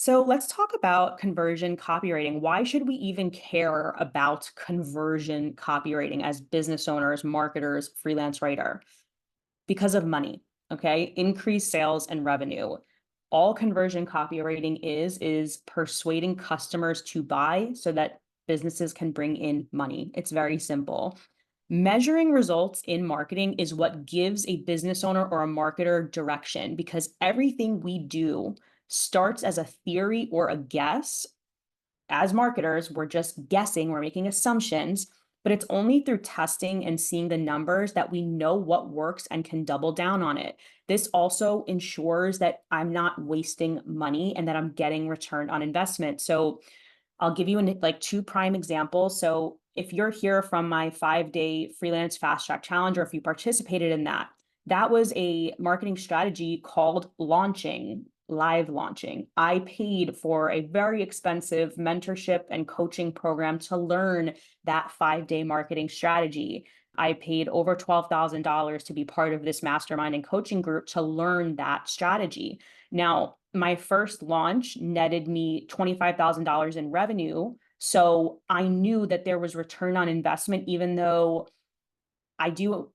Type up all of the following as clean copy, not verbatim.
So let's talk about conversion copywriting. Why should we even care about conversion copywriting as business owners, marketers, freelance writer? Because of money, okay? Increased sales and revenue. All conversion copywriting is persuading customers to buy so that businesses can bring in money. It's very simple. Measuring results in marketing is what gives a business owner or a marketer direction because everything we do starts as a theory or a guess. As marketers, we're just guessing, we're making assumptions, but it's only through testing and seeing the numbers that we know what works and can double down on it. This also ensures that I'm not wasting money and that I'm getting return on investment. So I'll give you like two prime examples. So if you're here from my 5-day freelance fast track challenge, or if you participated in that, that was a marketing strategy called launching, live launching. I paid for a very expensive mentorship and coaching program to learn that 5-day marketing strategy. I paid over $12,000 to be part of this mastermind and coaching group to learn that strategy. Now, my first launch netted me $25,000 in revenue. So I knew that there was return on investment, even though I do,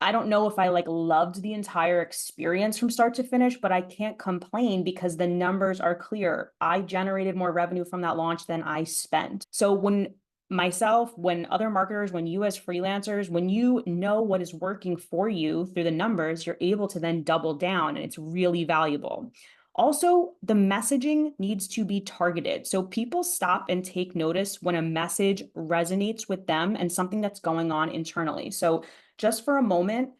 I don't know if I like loved the entire experience from start to finish, but I can't complain because the numbers are clear. I generated more revenue from that launch than I spent. So when other marketers, when you as freelancers, when you know what is working for you through the numbers, you're able to then double down and it's really valuable. Also, the messaging needs to be targeted. So people stop and take notice when a message resonates with them and something that's going on internally. So just for a moment,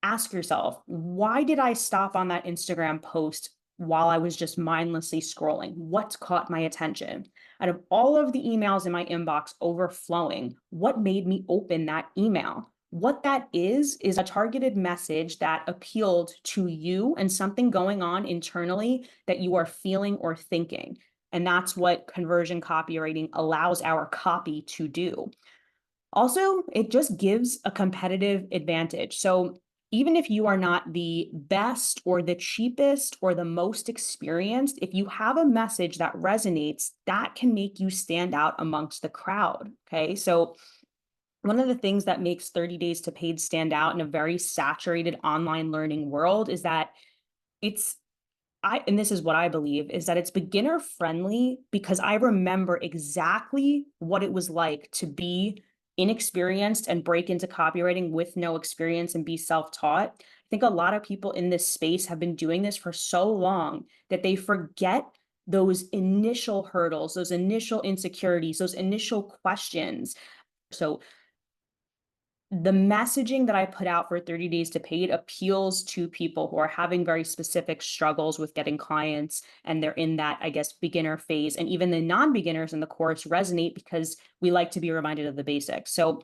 ask yourself, why did I stop on that Instagram post while I was just mindlessly scrolling? What caught my attention? Out of all of the emails in my inbox overflowing, what made me open that email? What that is a targeted message that appealed to you and something going on internally that you are feeling or thinking. And that's what conversion copywriting allows our copy to do. Also, it just gives a competitive advantage. So even if you are not the best or the cheapest or the most experienced, if you have a message that resonates, that can make you stand out amongst the crowd. Okay. So one of the things that makes 30 days to paid stand out in a very saturated online learning world is that it's and this is what I believe, is that it's beginner friendly because I remember exactly what it was like to be inexperienced and break into copywriting with no experience and be self-taught. I think a lot of people in this space have been doing this for so long that they forget those initial hurdles, those initial insecurities, those initial questions. So the messaging that I put out for 30 days to paid appeals to people who are having very specific struggles with getting clients and they're in that, I guess, beginner phase. And even the non-beginners in the course resonate because we like to be reminded of the basics. So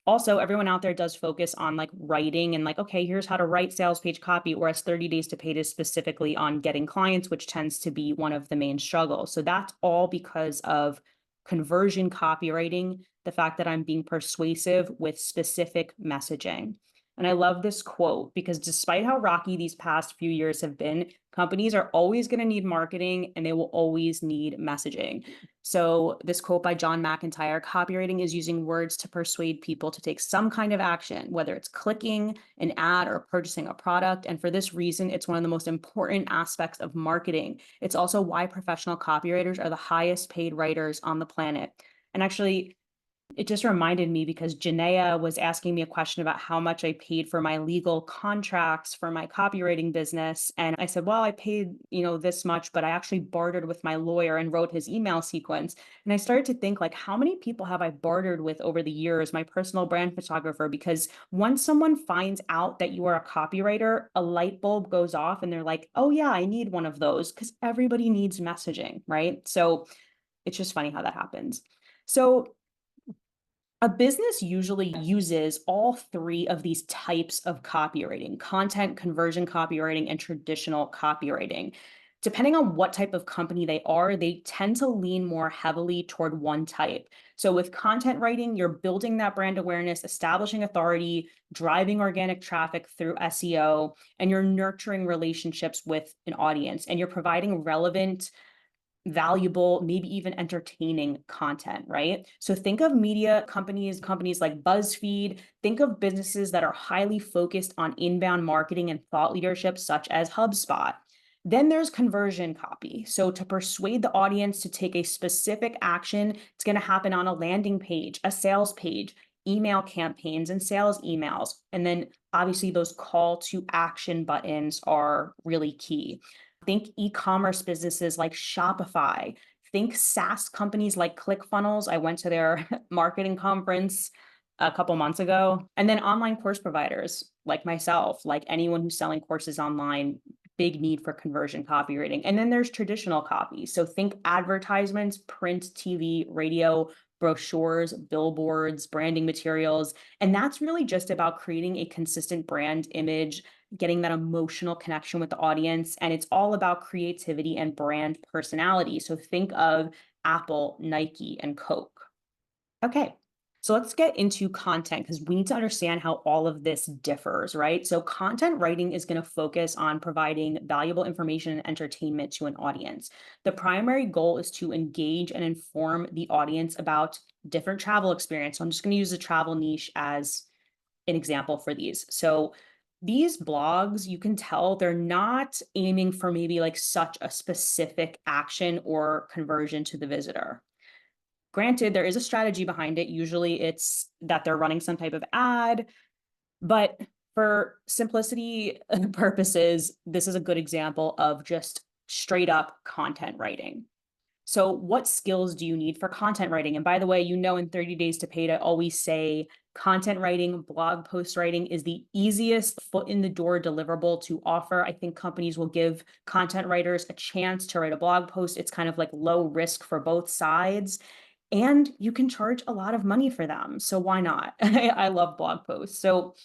also everyone out there does focus on like writing and like, okay, here's how to write sales page copy, whereas 30 days to paid is specifically on getting clients, which tends to be one of the main struggles. So that's all because of conversion copywriting, the fact that I'm being persuasive with specific messaging. And I love this quote because despite how rocky these past few years have been, companies are always going to need marketing and they will always need messaging. So this quote by John McIntyre, copywriting is using words to persuade people to take some kind of action, whether it's clicking an ad or purchasing a product. And for this reason, it's one of the most important aspects of marketing. It's also why professional copywriters are the highest paid writers on the planet. And actually, it just reminded me because Janaea was asking me a question about how much I paid for my legal contracts for my copywriting business. And I said, well, I paid, this much, but I actually bartered with my lawyer and wrote his email sequence. And I started to think like, how many people have I bartered with over the years, my personal brand photographer? Because once someone finds out that you are a copywriter, a light bulb goes off and they're like, oh yeah, I need one of those because everybody needs messaging, right? So it's just funny how that happens. So a business usually uses all three of these types of copywriting: content, conversion copywriting, and traditional copywriting. Depending on what type of company they are, they tend to lean more heavily toward one type. So with content writing, you're building that brand awareness, establishing authority, driving organic traffic through SEO, and you're nurturing relationships with an audience, and you're providing relevant valuable, maybe even entertaining content, right? So think of media companies like BuzzFeed. Think of businesses that are highly focused on inbound marketing and thought leadership, such as HubSpot. Then there's conversion copy. So to persuade the audience to take a specific action, it's going to happen on a landing page, a sales page, email campaigns, and sales emails. And then obviously those call to action buttons are really key. Think e-commerce businesses like Shopify. Think SaaS companies like ClickFunnels. I went to their marketing conference a couple months ago. And then online course providers like myself, like anyone who's selling courses online, big need for conversion copywriting. And then there's traditional copy. So think advertisements, print, TV, radio, brochures, billboards, branding materials. And that's really just about creating a consistent brand image, getting that emotional connection with the audience. And it's all about creativity and brand personality. So think of Apple, Nike, and Coke. Okay. So let's get into content because we need to understand how all of this differs, right? So content writing is going to focus on providing valuable information and entertainment to an audience. The primary goal is to engage and inform the audience about different travel experience. So I'm just going to use the travel niche as an example for these. So these blogs, you can tell they're not aiming for maybe like such a specific action or conversion to the visitor. Granted, there is a strategy behind it. Usually it's that they're running some type of ad, but for simplicity purposes, this is a good example of just straight up content writing. So what skills do you need for content writing? And by the way, in 30 Days to Paid, I always say content writing, blog post writing is the easiest foot in the door deliverable to offer. I think companies will give content writers a chance to write a blog post. It's kind of like low risk for both sides. And you can charge a lot of money for them. So why not? I love blog posts. So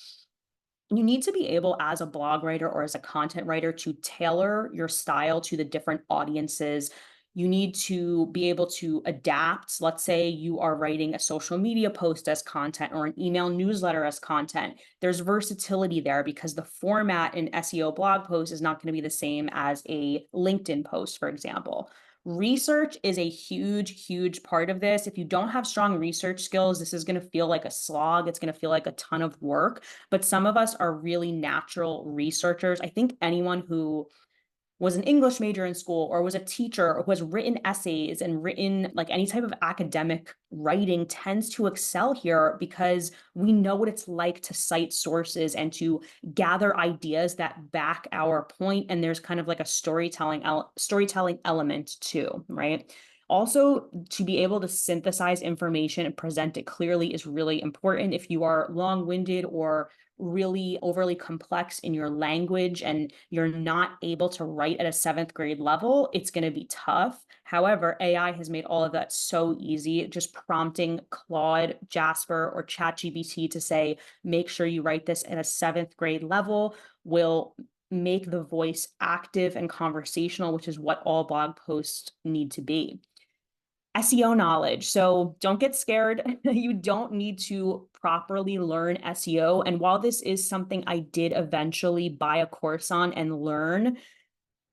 you need to be able as a blog writer or as a content writer to tailor your style to the different audiences. You need to be able to adapt. Let's say you are writing a social media post as content or an email newsletter as content. There's versatility there because the format in SEO blog post is not going to be the same as a LinkedIn post, for example. Research is a huge, huge part of this. If you don't have strong research skills, this is going to feel like a slog. It's going to feel like a ton of work, but some of us are really natural researchers. I think anyone who was an English major in school or was a teacher or who has written essays and written like any type of academic writing tends to excel here because we know what it's like to cite sources and to gather ideas that back our point. And there's kind of like a storytelling element too, right? Also, to be able to synthesize information and present it clearly is really important. If you are long-winded or really overly complex in your language and you're not able to write at a 7th grade level, it's going to be tough. However, AI has made all of that so easy. Just prompting Claude, Jasper, or ChatGPT to say, make sure you write this at a 7th grade level will make the voice active and conversational, which is what all blog posts need to be. SEO knowledge. So don't get scared. You don't need to properly learn SEO. And while this is something I did eventually buy a course on and learn,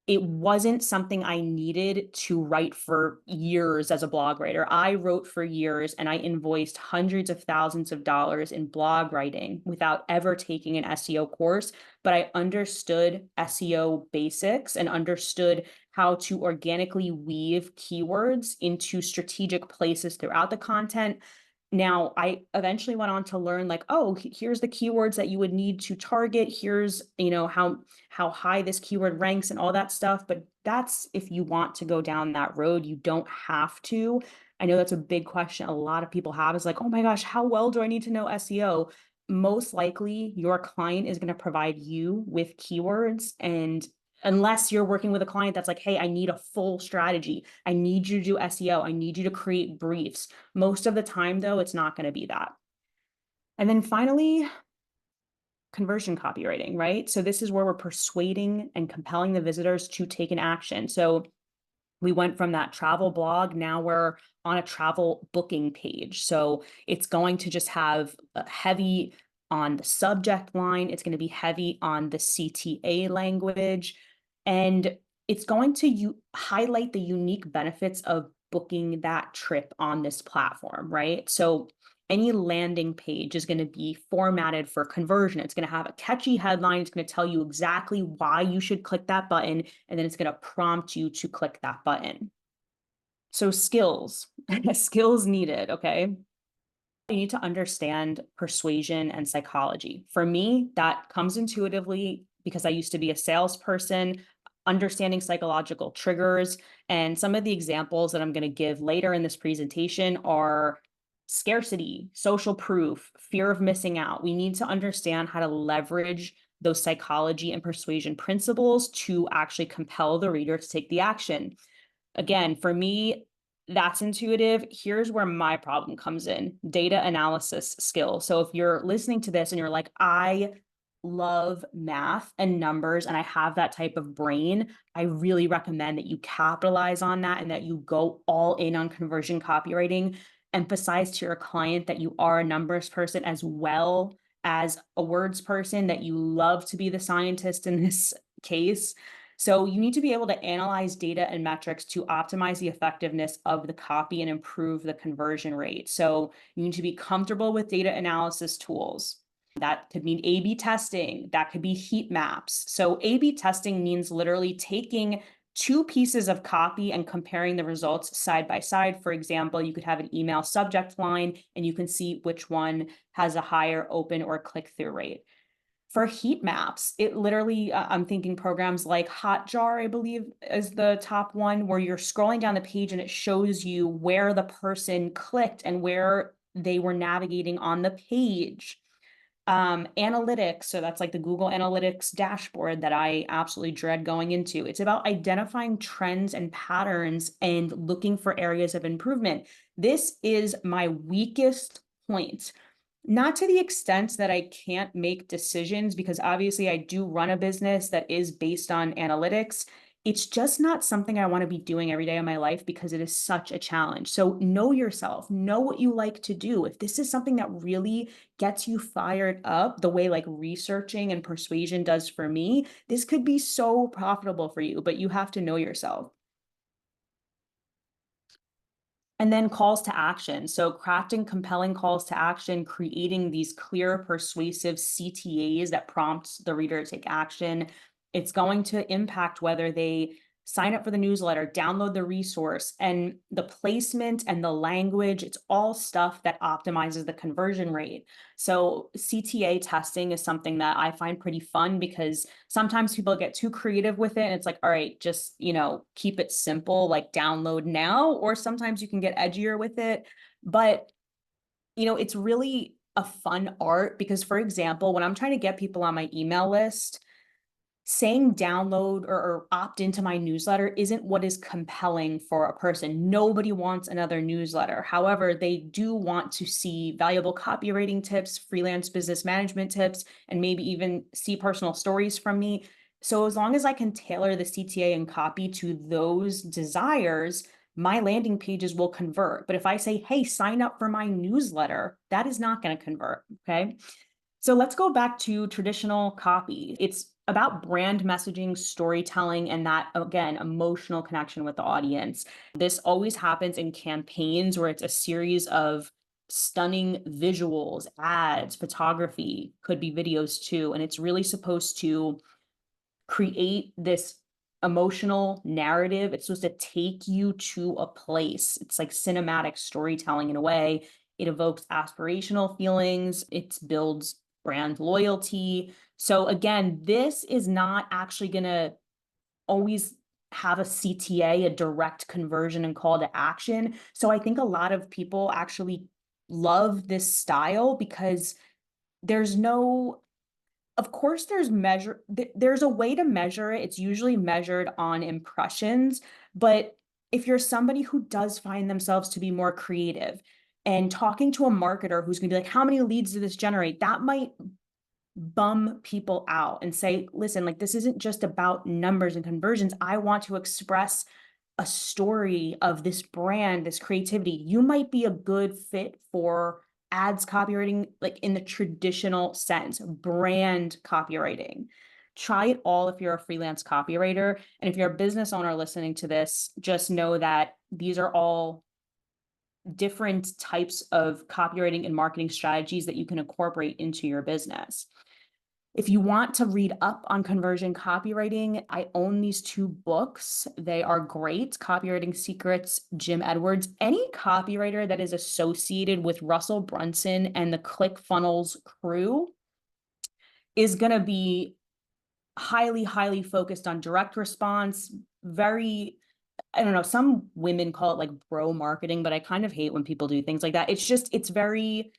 it wasn't something I needed to write for years as a blog writer. I wrote for years and I invoiced hundreds of thousands of dollars in blog writing without ever taking an SEO course. But I understood SEO basics and understood how to organically weave keywords into strategic places throughout the content. Now, I eventually went on to learn like, oh, here's the keywords that you would need to target. Here's, how high this keyword ranks and all that stuff. But that's if you want to go down that road, you don't have to. I know that's a big question a lot of people have is like, oh my gosh, how well do I need to know SEO? Most likely your client is going to provide you with keywords, and unless you're working with a client that's like, hey, I need a full strategy. I need you to do SEO. I need you to create briefs. Most of the time, though, it's not going to be that. And then finally, conversion copywriting, right? So this is where we're persuading and compelling the visitors to take an action. So we went from that travel blog, now we're on a travel booking page. So it's going to just have a heavy on the subject line. It's going to be heavy on the CTA language. And it's going to highlight the unique benefits of booking that trip on this platform, right? So any landing page is going to be formatted for conversion. It's going to have a catchy headline. It's going to tell you exactly why you should click that button, and then it's going to prompt you to click that button. So skills, skills needed, okay? You need to understand persuasion and psychology. For me, that comes intuitively because I used to be a salesperson, understanding psychological triggers. And some of the examples that I'm going to give later in this presentation are scarcity, social proof, fear of missing out. We need to understand how to leverage those psychology and persuasion principles to actually compel the reader to take the action. Again, for me, that's intuitive. Here's where my problem comes in: data analysis skills. So if you're listening to this and you're like, I love math and numbers and I have that type of brain, I really recommend that you capitalize on that and that you go all in on conversion copywriting. Emphasize to your client that you are a numbers person as well as a words person, that you love to be the scientist in this case. So you need to be able to analyze data and metrics to optimize the effectiveness of the copy and improve the conversion rate. So you need to be comfortable with data analysis tools. That could mean A/B testing. That could be heat maps. So A/B testing means literally taking two pieces of copy and comparing the results side by side. For example, you could have an email subject line and you can see which one has a higher open or click-through rate. For heat maps, it literally, I'm thinking programs like Hotjar, I believe, is the top one, where you're scrolling down the page and it shows you where the person clicked and where they were navigating on the page. Analytics, so that's like the Google Analytics dashboard that I absolutely dread going into. It's about identifying trends and patterns and looking for areas of improvement. This is my weakest point. Not to the extent that I can't make decisions, because obviously I do run a business that is based on analytics. It's just not something I want to be doing every day of my life because it is such a challenge. So know yourself, know what you like to do. If this is something that really gets you fired up, the way like researching and persuasion does for me, this could be so profitable for you, but you have to know yourself. And then calls to action. So crafting compelling calls to action, creating these clear, persuasive CTAs that prompt the reader to take action. It's going to impact whether they sign up for the newsletter, download the resource, and the placement and the language. It's all stuff that optimizes the conversion rate. So CTA testing is something that I find pretty fun because sometimes people get too creative with it and it's like, all right, just, keep it simple, like download now, or sometimes you can get edgier with it. But, it's really a fun art because, for example, when I'm trying to get people on my email list, saying download or opt into my newsletter isn't what is compelling for a person. Nobody wants another newsletter. However, they do want to see valuable copywriting tips, freelance business management tips, and maybe even see personal stories from me. So as long as I can tailor the CTA and copy to those desires, my landing pages will convert. But if I say, hey, sign up for my newsletter, that is not going to convert. Okay. So let's go back to traditional copy. It's about brand messaging, storytelling, and that, again, emotional connection with the audience. This always happens in campaigns where it's a series of stunning visuals, ads, photography, could be videos too. And it's really supposed to create this emotional narrative. It's supposed to take you to a place. It's like cinematic storytelling in a way. It evokes aspirational feelings. It builds brand loyalty. So again, this is not actually going to always have a CTA, a direct conversion and call to action. So I think a lot of people actually love this style because there's no, of course, there's a way to measure it. It's usually measured on impressions, but if you're somebody who does find themselves to be more creative and talking to a marketer who's going to be like, how many leads did this generate? That might bum people out and say, listen, like, this isn't just about numbers and conversions. I want to express a story of this brand, this creativity. You might be a good fit for ads copywriting, like in the traditional sense, brand copywriting. Try it all if you're a freelance copywriter. And if you're a business owner listening to this, just know that these are all different types of copywriting and marketing strategies that you can incorporate into your business. If you want to read up on conversion copywriting, I own these two books. They are great. Copywriting Secrets, Jim Edwards. Any copywriter that is associated with Russell Brunson and the ClickFunnels crew is going to be highly, highly focused on direct response, very, I don't know, some women call it like bro marketing, but I kind of hate when people do things like that. It's very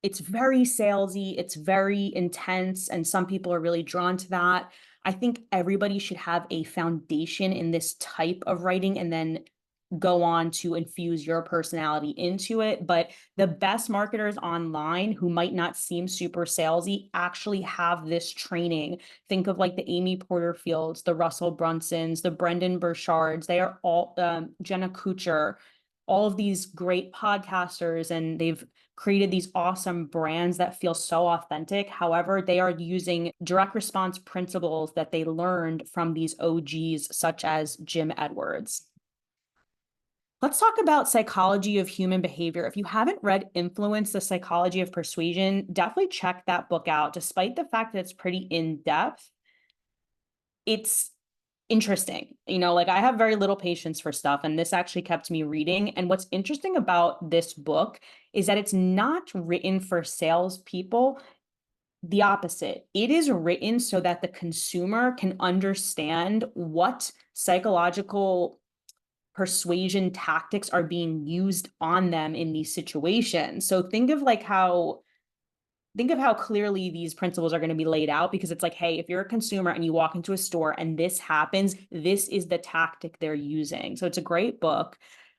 salesy, it's very intense, and some people are really drawn to that. I think everybody should have a foundation in this type of writing and then go on to infuse your personality into it. But the best marketers online who might not seem super salesy actually have this training. Think of like the Amy Porterfields, the Russell Brunsons, the Brendan Burchards. They are all Jenna Kutcher, all of these great podcasters, and they've created these awesome brands that feel so authentic. However, they are using direct response principles that they learned from these OGs, such as Jim Edwards. Let's talk about psychology of human behavior. If you haven't read Influence, the Psychology of Persuasion, definitely check that book out. Despite the fact that it's pretty in-depth, it's interesting. Like I have very little patience for stuff, and this actually kept me reading. And what's interesting about this book is that it's not written for salespeople. The opposite. It is written so that the consumer can understand what psychological persuasion tactics are being used on them in these situations. So think of how clearly these principles are going to be laid out, because it's like, hey, if you're a consumer and you walk into a store and this happens, this is the tactic they're using. So it's a great book.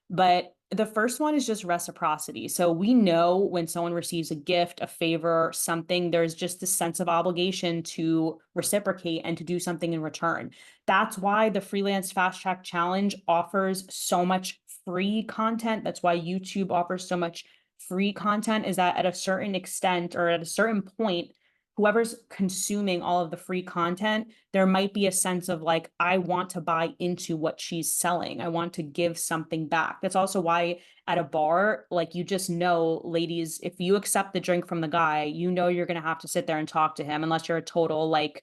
But the first one is just reciprocity. So we know when someone receives a gift, a favor, something, there's just this sense of obligation to reciprocate and to do something in return. That's why the Freelance Fast Track Challenge offers so much free content. That's why YouTube offers so much free content, is that at a certain extent or at a certain point, whoever's consuming all of the free content, there might be a sense of like, I want to buy into what she's selling. I want to give something back. That's also why at a bar, like you just know, ladies, if you accept the drink from the guy, you're going to have to sit there and talk to him unless you're a total like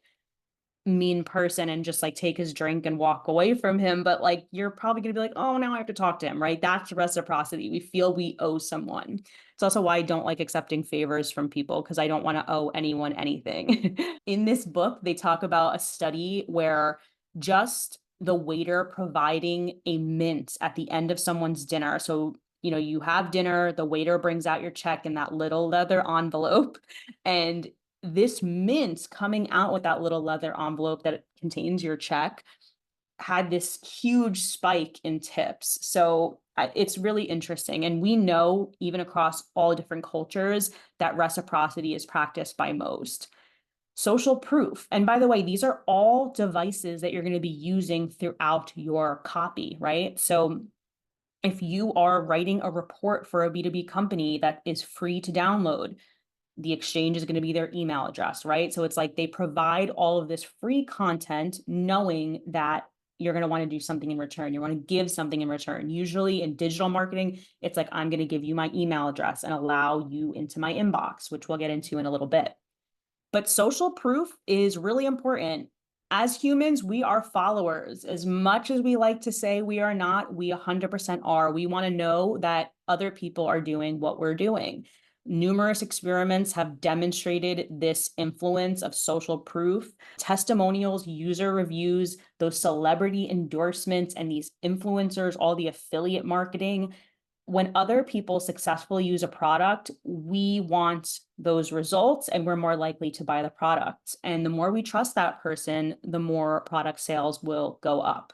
mean person and just like take his drink and walk away from him. But like, you're probably going to be like, oh, now I have to talk to him, right? That's reciprocity. We feel we owe someone. It's also why I don't like accepting favors from people, because I don't want to owe anyone anything. In this book, they talk about a study where just the waiter providing a mint at the end of someone's dinner. So, you have dinner, the waiter brings out your check in that little leather envelope, and this mint coming out with that little leather envelope that contains your check had this huge spike in tips. So it's really interesting. And we know, even across all different cultures, that reciprocity is practiced by most. Social proof. And by the way, these are all devices that you're going to be using throughout your copy, right? So if you are writing a report for a B2B company that is free to download, the exchange is going to be their email address, right? So it's like they provide all of this free content knowing that you're going to want to do something in return. You want to give something in return. Usually in digital marketing, it's like, I'm going to give you my email address and allow you into my inbox, which we'll get into in a little bit. But social proof is really important. As humans, we are followers. As much as we like to say we are not, we 100% are. We want to know that other people are doing what we're doing. Numerous experiments have demonstrated this influence of social proof. Testimonials, user reviews, those celebrity endorsements, and these influencers, all the affiliate marketing. When other people successfully use a product, we want those results and we're more likely to buy the product. And the more we trust that person, the more product sales will go up.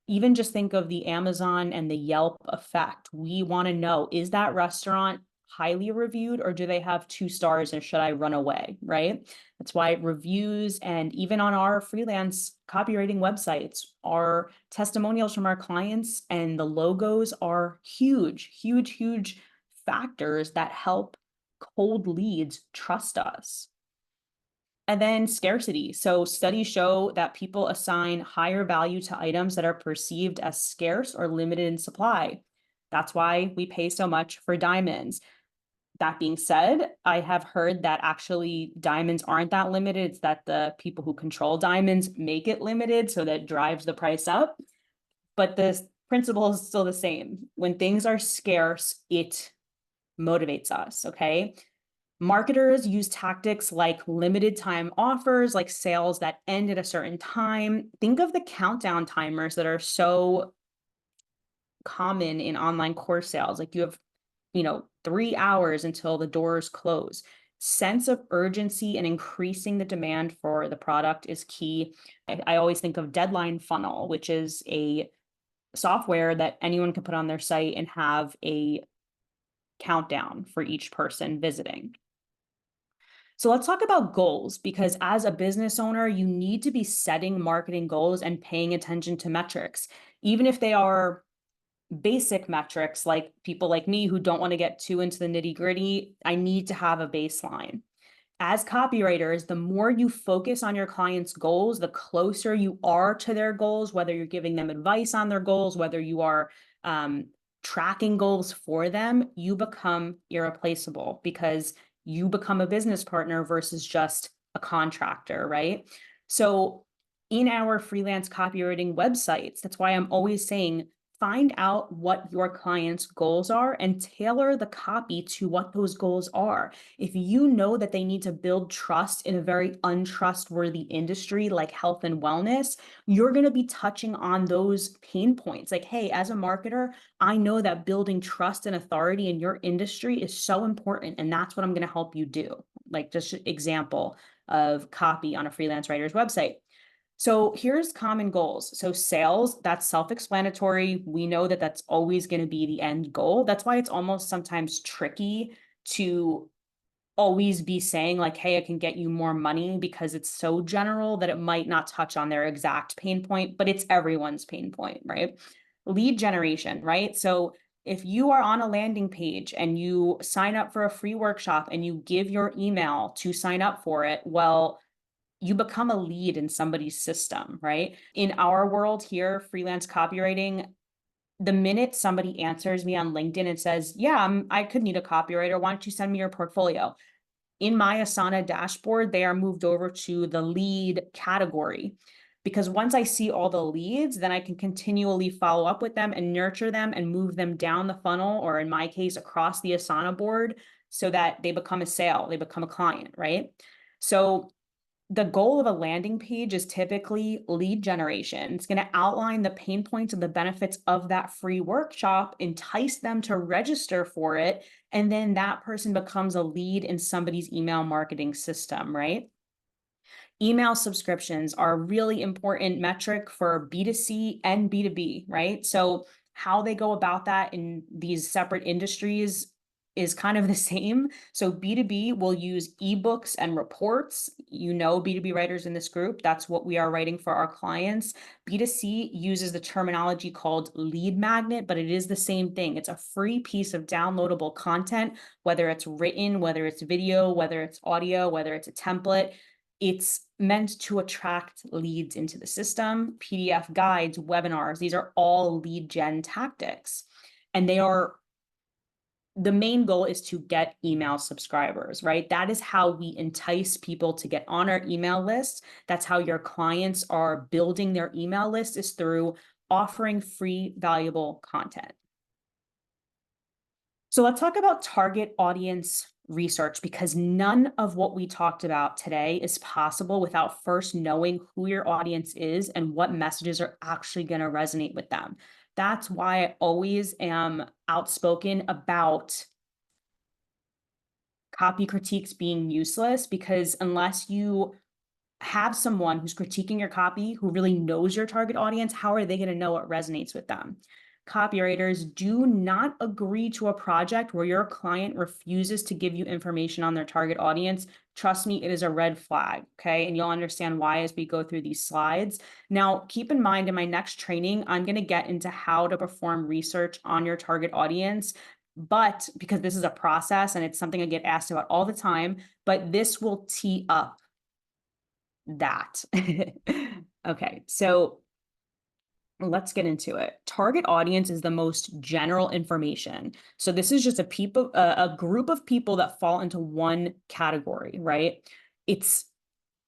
Even just think of the Amazon and the Yelp effect. We want to know, is that restaurant highly reviewed, or do they have 2 stars, and should I run away, right? That's why reviews, and even on our freelance copywriting websites, our testimonials from our clients and the logos are huge, huge, huge factors that help cold leads trust us. And then scarcity. So studies show that people assign higher value to items that are perceived as scarce or limited in supply. That's why we pay so much for diamonds. That being said, I have heard that actually diamonds aren't that limited. It's that the people who control diamonds make it limited, so that drives the price up. But the principle is still the same. When things are scarce, it motivates us, okay? Marketers use tactics like limited time offers, like sales that end at a certain time. Think of the countdown timers that are so common in online course sales. Like you have, 3 hours until the doors close. Sense of urgency and increasing the demand for the product is key. I always think of Deadline Funnel, which is a software that anyone can put on their site and have a countdown for each person visiting. So let's talk about goals, because as a business owner, you need to be setting marketing goals and paying attention to metrics, even if they are basic metrics, like people like me who don't want to get too into the nitty gritty. I need to have a baseline. As copywriters, the more you focus on your clients' goals, the closer you are to their goals, whether you're giving them advice on their goals, whether you are tracking goals for them, you become irreplaceable because you become a business partner versus just a contractor, right? So in our freelance copywriting websites, that's why I'm always saying, find out what your clients' goals are and tailor the copy to what those goals are. If you know that they need to build trust in a very untrustworthy industry like health and wellness, you're going to be touching on those pain points. Like, hey, as a marketer, I know that building trust and authority in your industry is so important, and that's what I'm going to help you do. Like, just an example of copy on a freelance writer's website. So here's common goals. So sales, that's self-explanatory. We know that that's always going to be the end goal. That's why it's almost sometimes tricky to always be saying like, hey, I can get you more money, because it's so general that it might not touch on their exact pain point, but it's everyone's pain point, right? Lead generation, right? So if you are on a landing page and you sign up for a free workshop and you give your email to sign up for it, well, you become a lead in somebody's system, right? In our world here, freelance copywriting, the minute somebody answers me on LinkedIn and says, yeah, I could need a copywriter, why don't you send me your portfolio? In my Asana dashboard, they are moved over to the lead category. Because once I see all the leads, then I can continually follow up with them and nurture them and move them down the funnel, or in my case, across the Asana board, so that they become a sale, they become a client, right? So the goal of a landing page is typically lead generation. It's going to outline the pain points and the benefits of that free workshop, entice them to register for it, and then that person becomes a lead in somebody's email marketing system, right? Email subscriptions are a really important metric for B2C and B2B, right? So how they go about that in these separate industries is kind of the same. So B2B will use ebooks and reports. B2B writers in this group, that's what we are writing for our clients. B2C uses the terminology called lead magnet, but it is the same thing. It's a free piece of downloadable content, whether it's written, whether it's video, whether it's audio, whether it's a template. It's meant to attract leads into the system. PDF guides, webinars, these are all lead gen tactics. And the main goal is to get email subscribers, right? That is how we entice people to get on our email list. That's how your clients are building their email list, is through offering free, valuable content. So let's talk about target audience research, because none of what we talked about today is possible without first knowing who your audience is and what messages are actually going to resonate with them. That's why I always am outspoken about copy critiques being useless, because unless you have someone who's critiquing your copy who really knows your target audience, how are they going to know what resonates with them? Copywriters, do not agree to a project where your client refuses to give you information on their target audience. Trust me, it is a red flag, okay? And you'll understand why as we go through these slides. Now, keep in mind, in my next training, I'm going to get into how to perform research on your target audience. But because this is a process and it's something I get asked about all the time, but this will tee up that. Okay, so let's get into it. Target audience is the most general information. So this is just a group of people that fall into one category, right? It's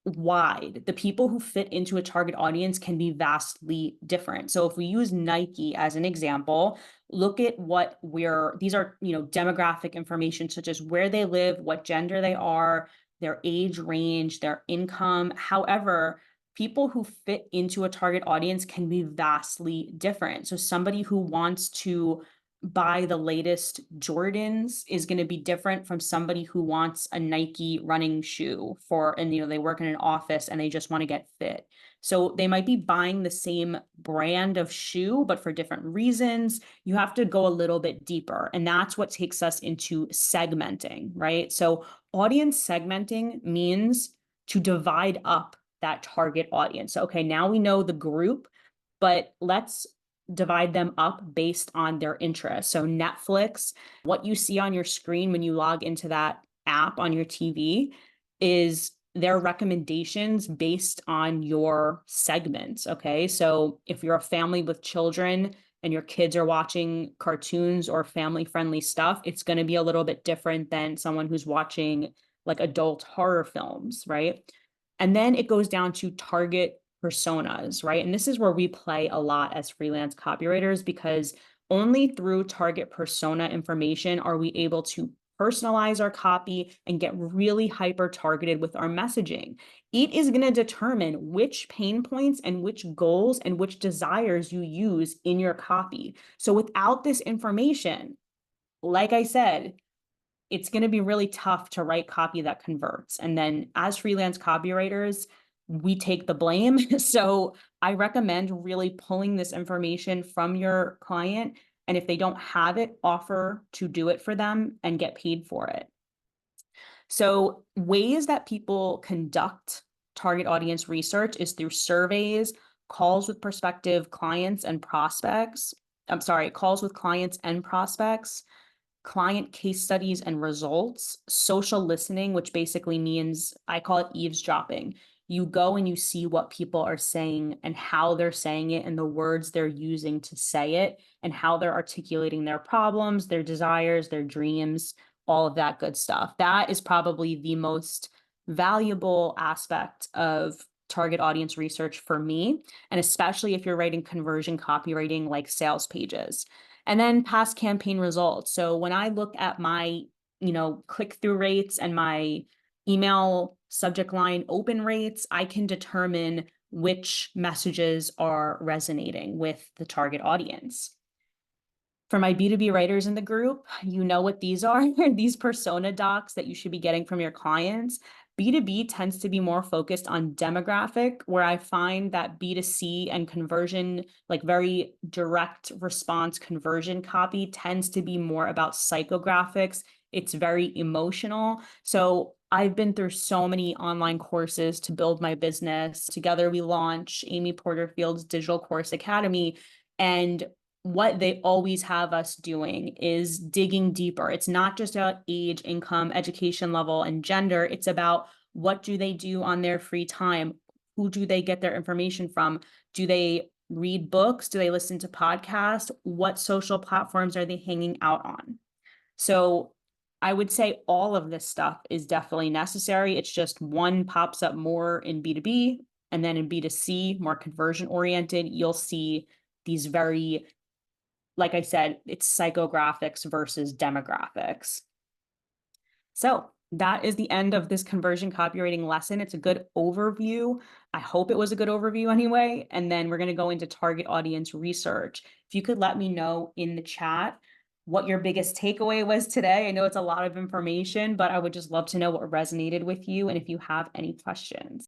wide. The people who fit into a target audience can be vastly different. So if we use Nike as an example, look at these are, demographic information such as where they live, what gender they are, their age range, their income. However, people who fit into a target audience can be vastly different. So somebody who wants to buy the latest Jordans is going to be different from somebody who wants a Nike running shoe and they work in an office and they just want to get fit. So they might be buying the same brand of shoe, but for different reasons. You have to go a little bit deeper. And that's what takes us into segmenting, right? So audience segmenting means to divide up that target audience. So, okay, now we know the group, but let's divide them up based on their interests. So Netflix, what you see on your screen when you log into that app on your TV is their recommendations based on your segments. Okay. So if you're a family with children and your kids are watching cartoons or family friendly stuff, it's going to be a little bit different than someone who's watching like adult horror films, right? And then it goes down to target personas, right? And this is where we play a lot as freelance copywriters, because only through target persona information are we able to personalize our copy and get really hyper targeted with our messaging. It is going to determine which pain points and which goals and which desires you use in your copy. So without this information, like I said, it's going to be really tough to write copy that converts. And then as freelance copywriters, we take the blame. So I recommend really pulling this information from your client. And if they don't have it, offer to do it for them and get paid for it. So ways that people conduct target audience research is through surveys, calls with prospective clients and prospects. Calls with clients and prospects, client case studies and results, social listening, which basically means I call it eavesdropping. You go and you see what people are saying and how they're saying it and the words they're using to say it and how they're articulating their problems, their desires, their dreams, all of that good stuff. That is probably the most valuable aspect of target audience research for me, and especially if you're writing conversion copywriting like sales pages. And then past campaign results. So when I look at my, click-through rates and my email subject line open rates, I can determine which messages are resonating with the target audience. For my B2B writers in the group, you know what these are, these persona docs that you should be getting from your clients. B2B tends to be more focused on demographic, where I find that B2C and conversion, like very direct response conversion copy, tends to be more about psychographics. It's very emotional. So I've been through so many online courses to build my business. Together we launch Amy Porterfield's Digital Course Academy. And what they always have us doing is digging deeper. It's not just about age, income, education level, and gender. It's about what do they do on their free time? Who do they get their information from? Do they read books? Do they listen to podcasts? What social platforms are they hanging out on? So I would say all of this stuff is definitely necessary. It's just one pops up more in B2B, and then in B2C, more conversion oriented, you'll see these very, like I said, it's psychographics versus demographics. So that is the end of this conversion copywriting lesson. It's a good overview. I hope it was a good overview anyway. And then we're going to go into target audience research. If you could let me know in the chat what your biggest takeaway was today. I know it's a lot of information, but I would just love to know what resonated with you and if you have any questions.